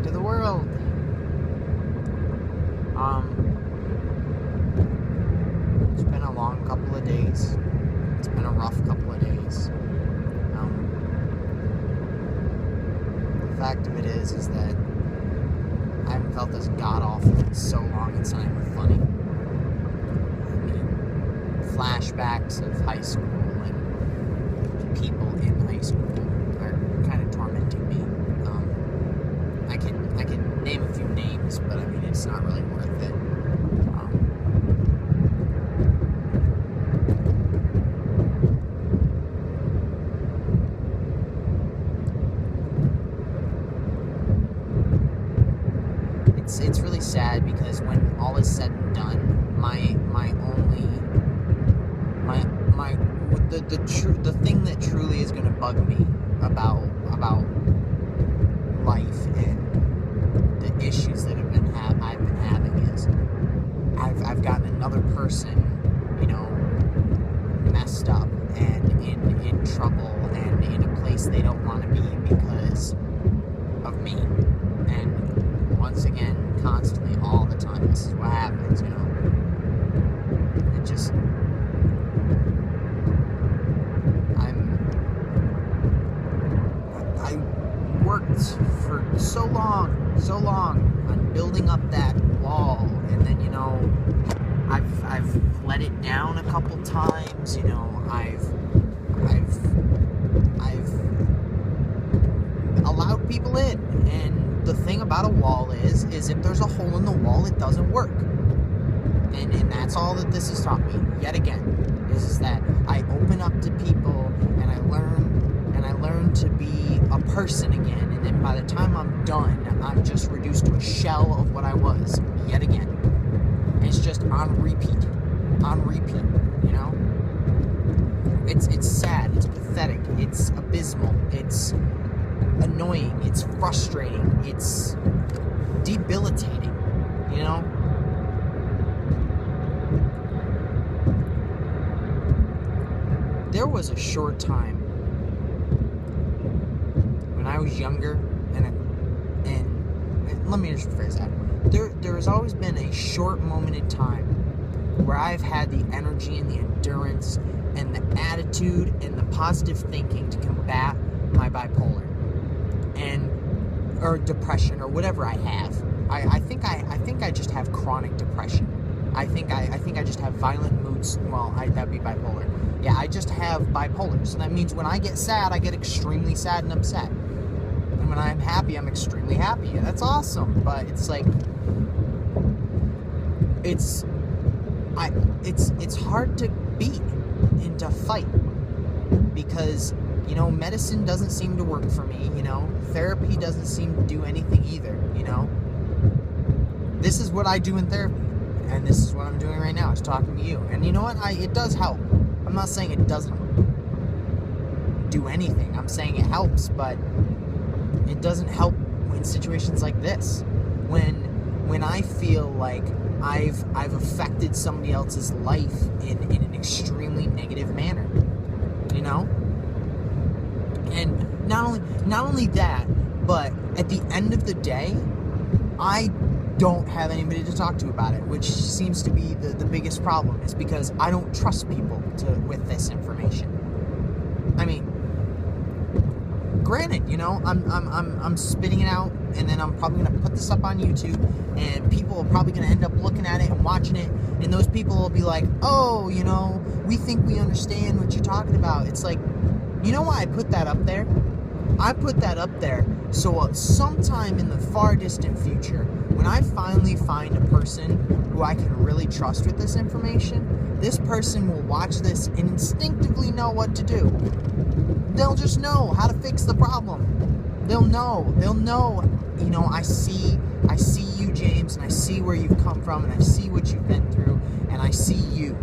to the world. It's been a long couple of days. It's been a rough couple of days. The fact of it is that I haven't felt this god-awful in so long, it's not even funny. I mean, flashbacks of high school and people in high school are kind of tormenting me. I can name a few names, but I mean, it's not really worth it. It's really sad because when all is said and done, the thing that truly is going to bug me about life and the issues that I've been having is I've gotten another person, messed up and in trouble and in a place they don't want to be because of me. And once again, constantly, all the time, this is what happens, It just... I worked for so long on building up that wall, and then, I've let it down a couple times, I've allowed people in, and the thing about a wall is if there's a hole in the wall, it doesn't work. And that's all that this has taught me, yet again, is that I open up to people, and I learn to be a person again, and then by the time I'm done, I'm just reduced to a shell of what I was, yet again. And it's just on repeat, It's sad, it's pathetic, it's abysmal, it's annoying, it's frustrating, it's debilitating, There was a short time when I was younger, and let me just rephrase that. There has always been a short moment in time where I've had the energy and the endurance and the attitude and the positive thinking to combat my bipolar or depression or whatever I have. I think I just have chronic depression. I think I just have violent moods. Well, that'd be bipolar. Yeah, I just have bipolar. So that means when I get sad, I get extremely sad and upset. And when I'm happy, I'm extremely happy. And that's awesome. But it's like it's hard to beat and to fight because medicine doesn't seem to work for me. Therapy doesn't seem to do anything either. This is what I do in therapy, and this is what I'm doing right now. Is talking to you, and you know what? It does help. I'm not saying it doesn't do anything. I'm saying it helps, but it doesn't help in situations like this. When I feel like I've affected somebody else's life in an extremely negative manner, And not only that, but at the end of the day, I don't have anybody to talk to about it, which seems to be the biggest problem, is because I don't trust people with this information. I mean, granted, I'm spitting it out, and then I'm probably going to put this up on YouTube, and people are probably going to end up looking at it and watching it, and those people will be like, oh, we think we understand what you're talking about. It's like, you know why I put that up there? I put that up there so sometime in the far distant future, when I finally find a person who I can really trust with this information, this person will watch this and instinctively know what to do. They'll just know how to fix the problem. They'll know, I see you, James, and I see where you've come from, and I see what you've been through, and I see you,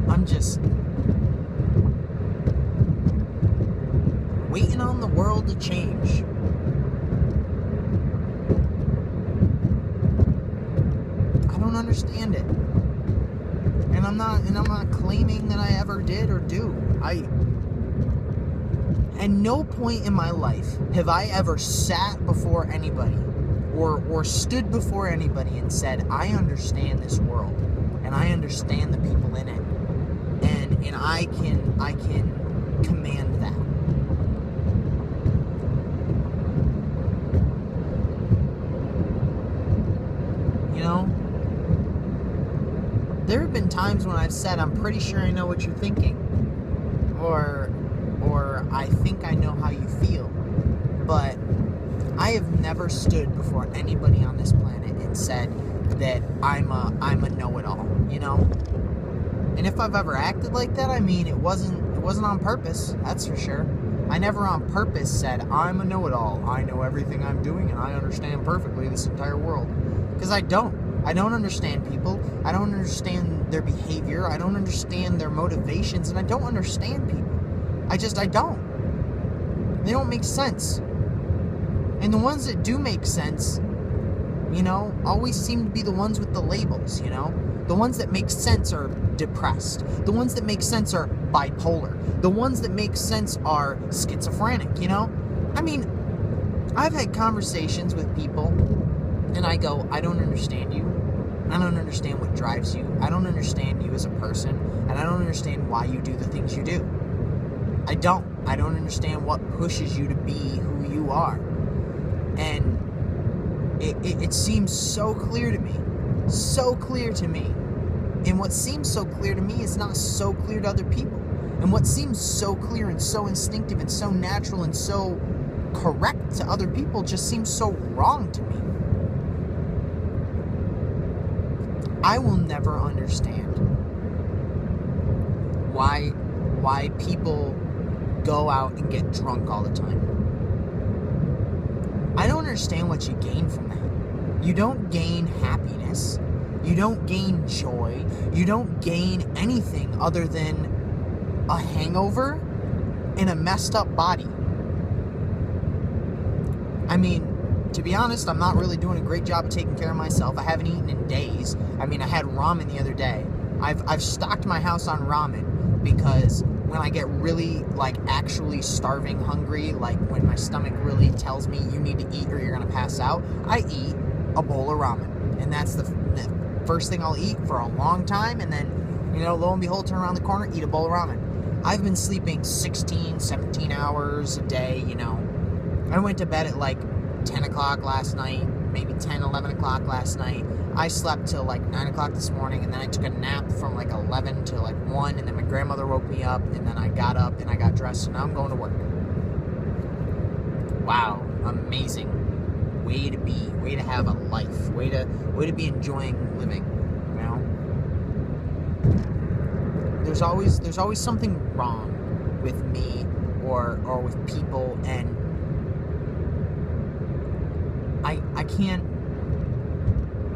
I'm just waiting on the world to change. I don't understand it. And I'm not claiming that I ever did or do. At no point in my life have I ever sat before anybody or stood before anybody and said, I understand this world and I understand the people in it, and I can command that. You know? There have been times when I've said, I'm pretty sure I know what you're thinking. Or I think I know how you feel. But I have never stood before anybody on this planet and said that I'm a know-it-all, you know? And if I've ever acted like that, I mean, it wasn't on purpose, that's for sure. I never on purpose said, I'm a know-it-all. I know everything I'm doing and I understand perfectly this entire world. Because I don't. I don't understand people. I don't understand their behavior. I don't understand their motivations. And I don't understand people. I don't. They don't make sense. And the ones that do make sense, you know, always seem to be the ones with the labels, you know? The ones that make sense are depressed. The ones that make sense are bipolar. The ones that make sense are schizophrenic, you know? I mean, I've had conversations with people and I go, I don't understand you. I don't understand what drives you. I don't understand you as a person. And I don't understand why you do the things you do. I don't understand what pushes you to be who you are. And it seems so clear to me. So clear to me. And what seems so clear to me is not so clear to other people. And what seems so clear and so instinctive and so natural and so correct to other people just seems so wrong to me. I will never understand why people go out and get drunk all the time. I don't understand what you gain from that. You don't gain happiness. You don't gain joy. You don't gain anything other than a hangover and a messed up body. I mean, to be honest, I'm not really doing a great job of taking care of myself. I haven't eaten in days. I mean, I had ramen the other day. I've stocked my house on ramen because when I get really, like, actually starving hungry, like when my stomach really tells me you need to eat or you're going to pass out, I eat a bowl of ramen. And that's the first thing I'll eat for a long time. And then, you know, lo and behold, turn around the corner, eat a bowl of ramen. I've been sleeping 16, 17 hours a day, you know. I went to bed at like 10 o'clock last night, maybe 10, 11 o'clock last night. I slept till like 9 o'clock this morning, and then I took a nap from like 11 to like 1, and then my grandmother woke me up, and then I got up and I got dressed, and now I'm going to work. Wow, amazing. Way to be, way to have a life, way to be enjoying living, you know? There's always something wrong with me or with people, and I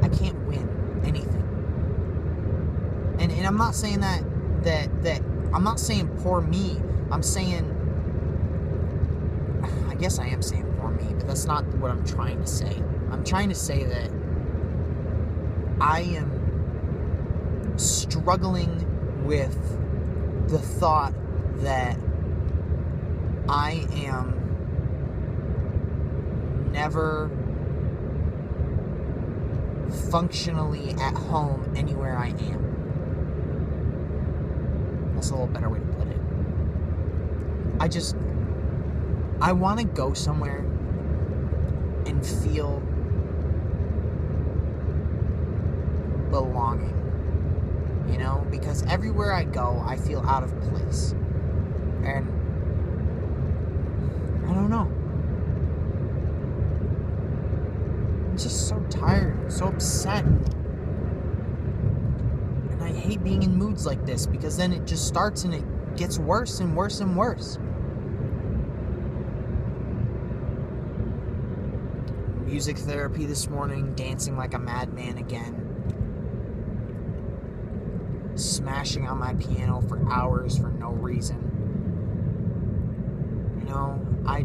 can't win anything. And I'm not saying that I'm not saying poor me. I'm saying, I guess I am saying poor me, but that's not what I'm trying to say. I'm trying to say that I am struggling with the thought that I am never functionally at home anywhere I am. That's a little better way to put it. I want to go somewhere and feel belonging, you know, because everywhere I go, I feel out of place. And I don't know. I'm just so tired, so upset. And I hate being in moods like this because then it just starts and it gets worse and worse and worse. Music therapy this morning, dancing like a madman again. Smashing on my piano for hours for no reason. You know, I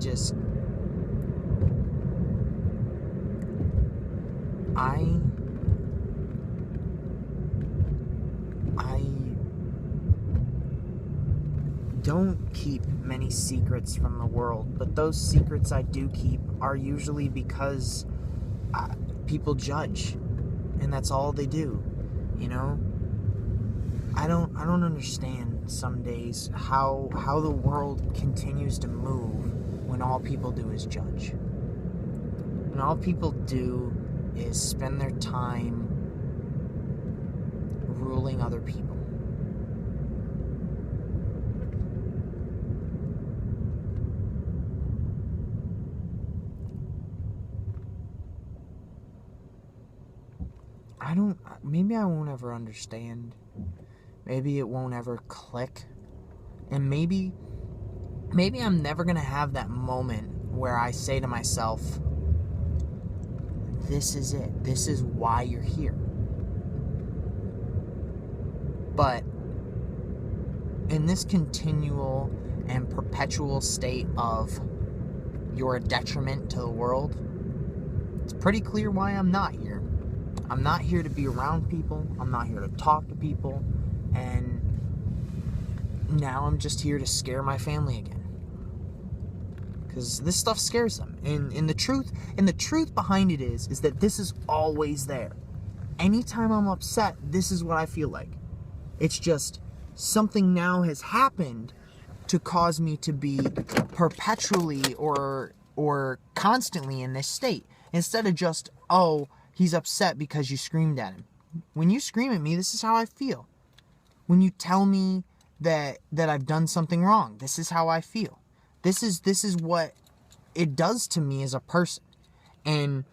don't keep many secrets from the world, but those secrets I do keep are usually because people judge, and that's all they do, you know? I don't understand some days how the world continues to move when all people do is judge. When all people do is spend their time ruling other people. Maybe I won't ever understand. Maybe it won't ever click. And maybe I'm never going to have that moment where I say to myself, this is it. This is why you're here. But in this continual and perpetual state of you're a detriment to the world, it's pretty clear why I'm not here. I'm not here to be around people. I'm not here to talk to people. And now I'm just here to scare my family again. Because this stuff scares them. And the truth behind it is that this is always there. Anytime I'm upset, this is what I feel like. It's just something now has happened to cause me to be perpetually or constantly in this state. Instead of just, oh, he's upset because you screamed at him. When you scream at me, this is how I feel. When you tell me that I've done something wrong, this is how I feel. This is what it does to me as a person. And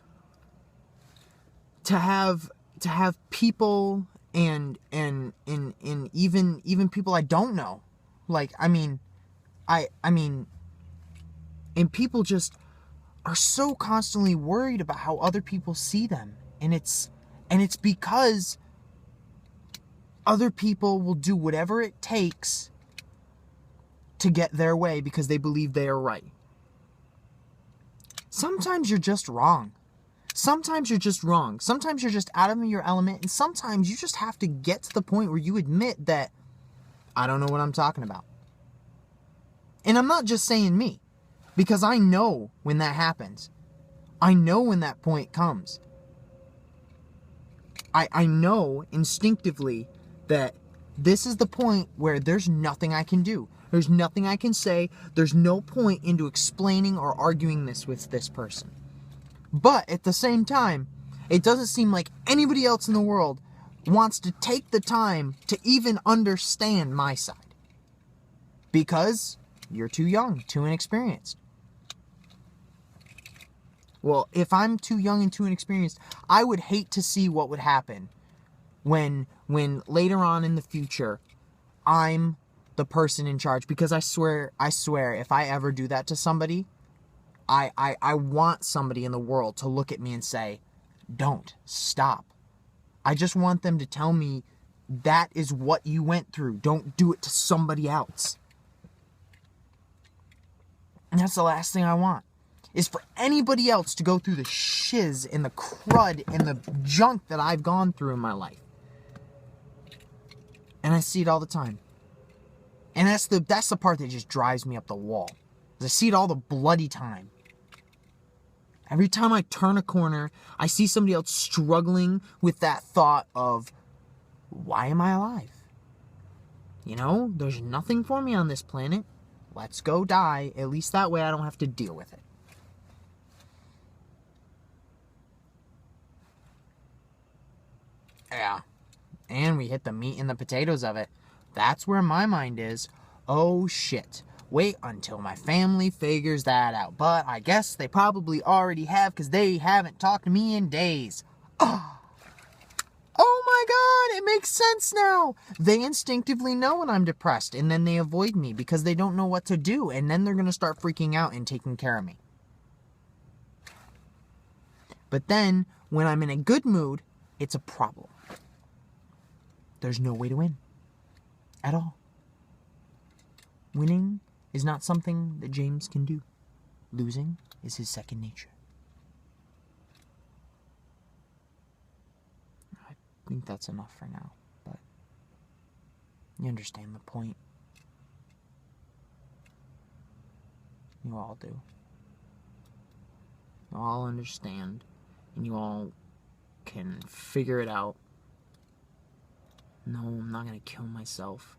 to have people and even people I don't know, like I mean and people just are so constantly worried about how other people see them, and it's because other people will do whatever it takes to get their way because they believe they are right. Sometimes you're just wrong. Sometimes you're just wrong. Sometimes you're just out of your element, and sometimes you just have to get to the point where you admit that I don't know what I'm talking about. And I'm not just saying me, because I know when that happens. I know when that point comes. I know instinctively that this is the point where there's nothing I can do. There's nothing I can say. There's no point into explaining or arguing this with this person. But at the same time, it doesn't seem like anybody else in the world wants to take the time to even understand my side. Because you're too young, too inexperienced. Well, if I'm too young and too inexperienced, I would hate to see what would happen when later on in the future, I'm the person in charge. Because I swear, if I ever do that to somebody, I want somebody in the world to look at me and say, don't, stop. I just want them to tell me that is what you went through. Don't do it to somebody else. And that's the last thing I want. Is for anybody else to go through the shiz and the crud and the junk that I've gone through in my life. And I see it all the time. And that's the part that just drives me up the wall. I see it all the bloody time. Every time I turn a corner, I see somebody else struggling with that thought of, why am I alive? You know, there's nothing for me on this planet. Let's go die. At least that way I don't have to deal with it. Yeah. And we hit the meat and the potatoes of it. That's where my mind is. Oh shit. Wait until my family figures that out. But I guess they probably already have, because they haven't talked to me in days. Oh my god, it makes sense now. They instinctively know when I'm depressed, and then they avoid me because they don't know what to do, and then they're going to start freaking out and taking care of me. But then, when I'm in a good mood, it's a problem. There's no way to win. At all. Winning is not something that James can do. Losing is his second nature. I think that's enough for now, but you understand the point. You all do. You all understand. And you all can figure it out. No, I'm not going to kill myself.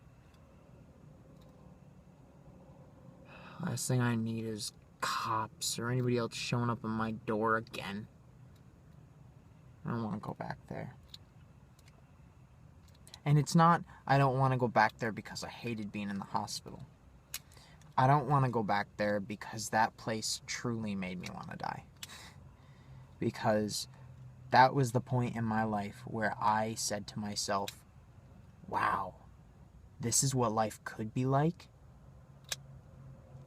Last thing I need is cops or anybody else showing up at my door again. I don't want to go back there. And it's not, I don't want to go back there because I hated being in the hospital. I don't want to go back there because that place truly made me want to die. Because that was the point in my life where I said to myself, wow, this is what life could be like.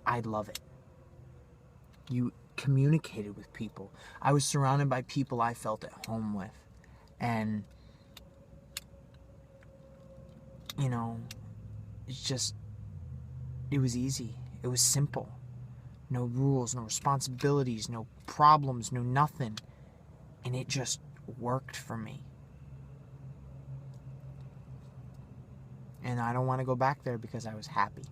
I love it. You communicated with people. I was surrounded by people I felt at home with. And, you know, it's just, it was easy. It was simple. No rules, no responsibilities, no problems, no nothing. And it just worked for me. And I don't want to go back there because I was happy.